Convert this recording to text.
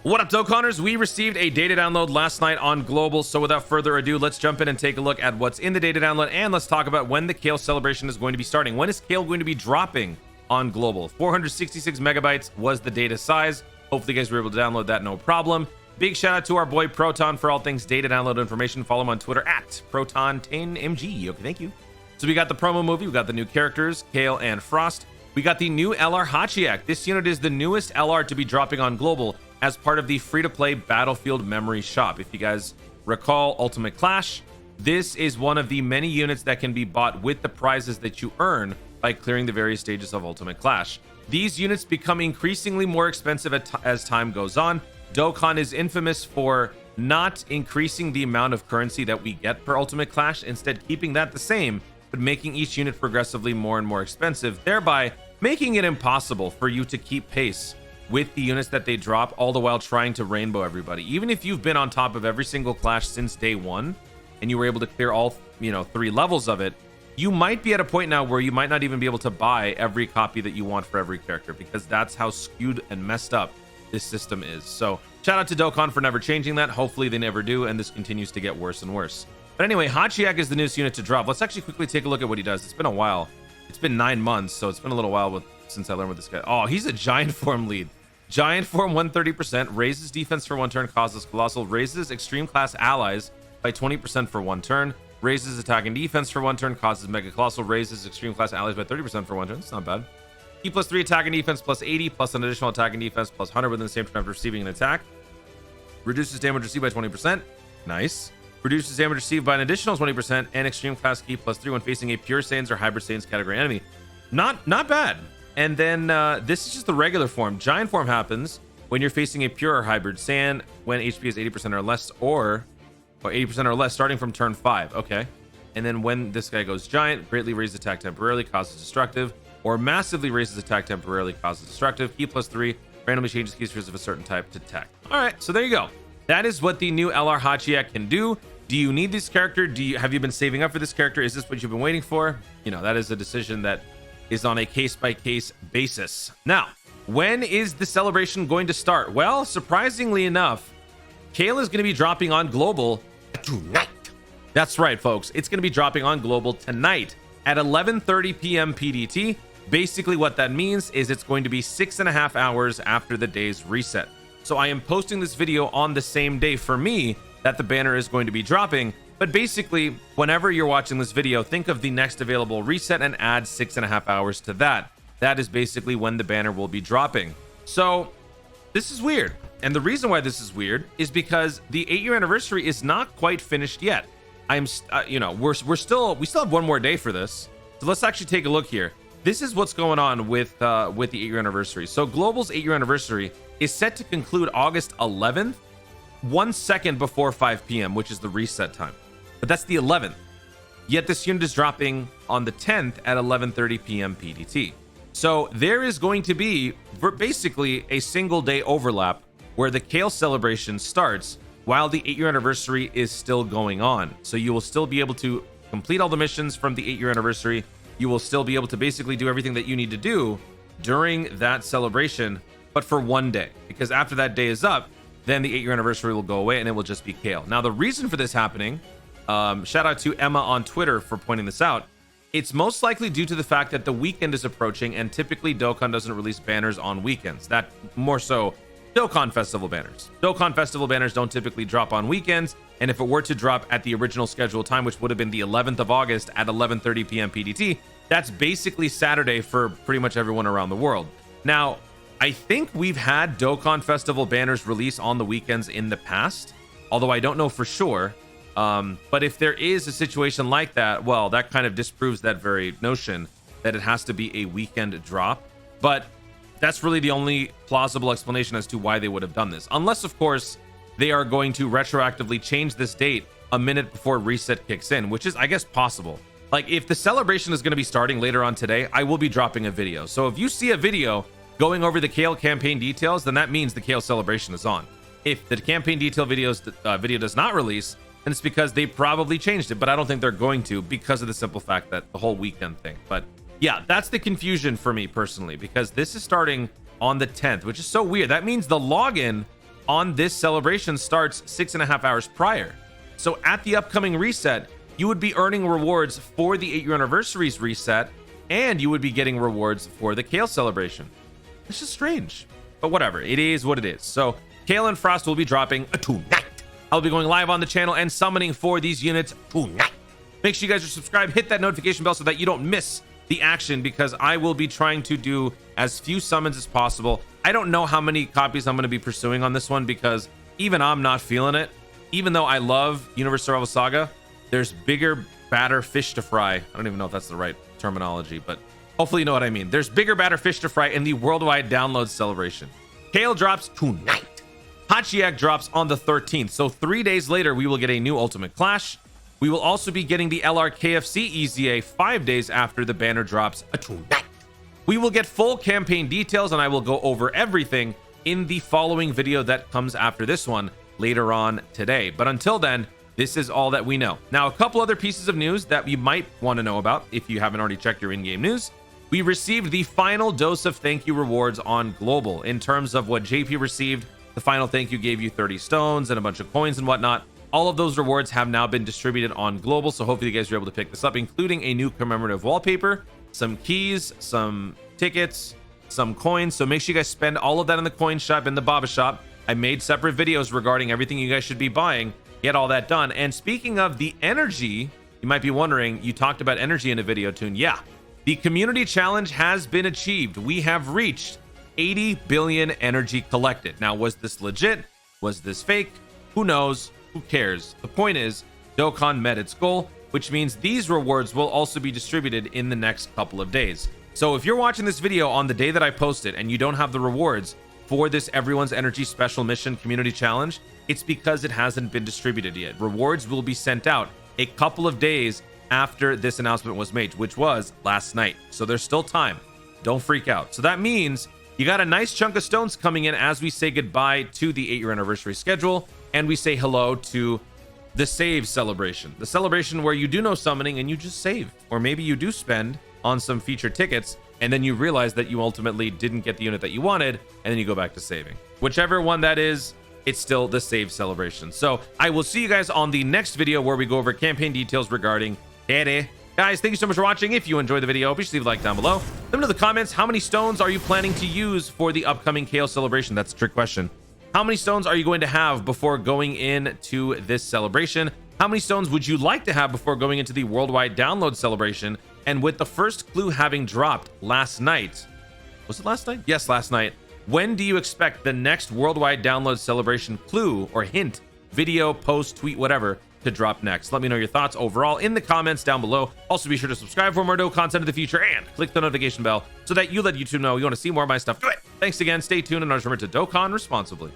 What up, Dokkanners? We received a data download last night on Global, so without further ado, let's jump in and take a look at what's in the data download, and let's talk about when the Kale celebration is going to be starting. When is Kale going to be dropping on Global? 466 megabytes was the data size. Hopefully you guys were able to download that, no problem. Big shout out to our boy Proton for all things data download information. Follow him on Twitter at Proton10MG. Okay, thank you. So we got the promo movie, we got the new characters, Kale and Frost. We got the new LR Hachiac. This unit is the newest LR to be dropping on Global as part of the free-to-play Battlefield Memory Shop. If you guys recall Ultimate Clash, this is one of the many units that can be bought with the prizes that you earn by clearing the various stages of Ultimate Clash. These units become increasingly more expensive as time goes on. Dokkan is infamous for not increasing the amount of currency that we get per Ultimate Clash, instead keeping that the same, but making each unit progressively more and more expensive, thereby making it impossible for you to keep pace with the units that they drop, all the while trying to rainbow everybody. Even if you've been on top of every single clash since day one and you were able to clear all 3 levels of it, you might be at a point now where you might not even be able to buy every copy that you want for every character, because that's how skewed and messed up this system is. So shout out to Dokkan for never changing that. Hopefully they never do, and this continues to get worse and worse. But anyway, Hachiac is the newest unit to drop. Let's actually quickly take a look at what he does. It's been a while. It's been 9 months, so it's been a little while since I learned what this guy. Oh, he's a giant form lead. Giant form 130%, raises defense for 1 turn, causes colossal, raises extreme class allies by 20% for 1 turn, raises attack and defense for 1 turn, causes mega colossal, raises extreme class allies by 30% for 1 turn. That's not bad. E plus 3 attack and defense plus 80 plus an additional attack and defense plus 100 within the same turn after receiving an attack. Reduces damage received by 20%. Nice. Reduces damage received by an additional 20%, and extreme class key plus 3 when facing a pure Saiyans or hybrid Saiyans category enemy. Not bad. And then this is just the regular form. Giant form happens when you're facing a pure or hybrid Saiyan when HP is 80% or less, or 80% or less starting from turn 5. Okay. And then when this guy goes giant, greatly raises attack temporarily, causes destructive, or massively raises attack temporarily, causes destructive. Key plus 3 randomly changes keys of a certain type to tech. All right, so there you go. That is what the new LR Hachiac can do. Do you need this character? Have you been saving up for this character? Is this what you've been waiting for? That is a decision that is on a case-by-case basis. Now, when is the celebration going to start? Well, surprisingly enough, Kale is going to be dropping on Global tonight. That's right, folks. It's going to be dropping on Global tonight at 11:30 p.m. PDT. Basically, what that means is it's going to be 6.5 hours after the day's reset. So I am posting this video on the same day for me that the banner is going to be dropping. But basically, whenever you're watching this video, think of the next available reset and add 6.5 hours to that. That is basically when the banner will be dropping. So this is weird. And the reason why this is weird is because the 8-year anniversary is not quite finished yet. We still have 1 more day for this. So let's actually take a look here. This is what's going on with the 8-year anniversary. So Global's 8-year anniversary is set to conclude August 11th, 1 second before 5 p.m., which is the reset time. But that's the 11th. Yet this unit is dropping on the 10th at 11:30 p.m. PDT. So there is going to be basically a single day overlap where the Kale celebration starts while the 8-year anniversary is still going on. So you will still be able to complete all the missions from the 8-year anniversary. You will still be able to basically do everything that you need to do during that celebration, but for 1 day, because after that day is up, then the 8-year anniversary will go away and it will just be Kale. Now, the reason for this happening, shout out to Emma on Twitter for pointing this out. It's most likely due to the fact that the weekend is approaching, and typically Dokkan doesn't release banners on weekends. That more so Dokkan Festival banners. Dokkan Festival banners don't typically drop on weekends, and if it were to drop at the original scheduled time, which would have been the 11th of August at 11:30 p.m. PDT, that's basically Saturday for pretty much everyone around the world. Now, I think we've had Dokkan Festival banners release on the weekends in the past, although I don't know for sure. But if there is a situation like that, well, that kind of disproves that very notion that it has to be a weekend drop. But that's really the only plausible explanation as to why they would have done this. Unless, of course, they are going to retroactively change this date a minute before reset kicks in, which is, I guess, possible. Like, if the celebration is going to be starting later on today, I will be dropping a video. So if you see a video going over the Kale campaign details, then that means the Kale celebration is on. If the campaign detail video does not release, then it's because they probably changed it, but I don't think they're going to, because of the simple fact that the whole weekend thing. But yeah, that's the confusion for me personally, because this is starting on the 10th, which is so weird. That means the login on this celebration starts 6.5 hours prior. So at the upcoming reset, you would be earning rewards for the 8-year anniversary's reset, and you would be getting rewards for the Kale celebration. It's just strange, but whatever. It is what it is. So Kale and Frost will be dropping tonight. I'll be going live on the channel and summoning for these units tonight. Make sure you guys are subscribed, hit that notification bell so that you don't miss the action, because I will be trying to do as few summons as possible. I don't know how many copies I'm going to be pursuing on this one, because even I'm not feeling it. Even though I love Universe Survival Saga, there's bigger, badder fish to fry. I don't even know if that's the right terminology, but hopefully you know what I mean. There's bigger, badder fish to fry in the worldwide download celebration. Kale drops tonight. Hachiac drops on the 13th. So 3 days later, we will get a new Ultimate Clash. We will also be getting the LRKFC EZA 5 days after the banner drops tonight. We will get full campaign details, and I will go over everything in the following video that comes after this one later on today. But until then, this is all that we know. Now, a couple other pieces of news that you might want to know about if you haven't already checked your in-game news. We received the final dose of thank you rewards on Global. In terms of what JP received, the final thank you gave you 30 stones and a bunch of coins and whatnot. All of those rewards have now been distributed on Global, so hopefully you guys are able to pick this up, including a new commemorative wallpaper, some keys, some tickets, some coins. So make sure you guys spend all of that in the coin shop, in the Baba shop. I made separate videos regarding everything you guys should be buying. Get all that done. And speaking of the energy, you might be wondering, you talked about energy in a video, Toon. Yeah, the community challenge has been achieved. We have reached 80 billion energy collected. Now, was this legit? Was this fake? Who knows? Who cares? The point is, Dokkan met its goal, which means these rewards will also be distributed in the next couple of days. So if you're watching this video on the day that I post it and you don't have the rewards for this Everyone's Energy Special Mission Community Challenge, it's because it hasn't been distributed yet. Rewards will be sent out a couple of days after this announcement was made, which was last night. So there's still time. Don't freak out. So that means you got a nice chunk of stones coming in as we say goodbye to the 8-year anniversary schedule, and we say hello to the save celebration. The celebration where you do no summoning and you just save. Or maybe you do spend on some featured tickets, and then you realize that you ultimately didn't get the unit that you wanted, and then you go back to saving. Whichever one that is, it's still the save celebration. So I will see you guys on the next video where we go over campaign details regarding ANNI. Guys, thank you so much for watching. If you enjoyed the video, be sure to leave a like down below. Let me know in the comments, how many stones are you planning to use for the upcoming Kale celebration? That's a trick question. How many stones are you going to have before going into this celebration? How many stones would you like to have before going into the worldwide download celebration? And with the first clue having dropped last night, was it last night? Yes, last night. When do you expect the next worldwide download celebration clue or hint, video, post, tweet, whatever, to drop next? Let me know your thoughts overall in the comments down below. Also, be sure to subscribe for more Dokkan content in the future and click the notification bell so that you let YouTube know you want to see more of my stuff. Do it. Thanks again. Stay tuned, and always remember to Dokkan responsibly.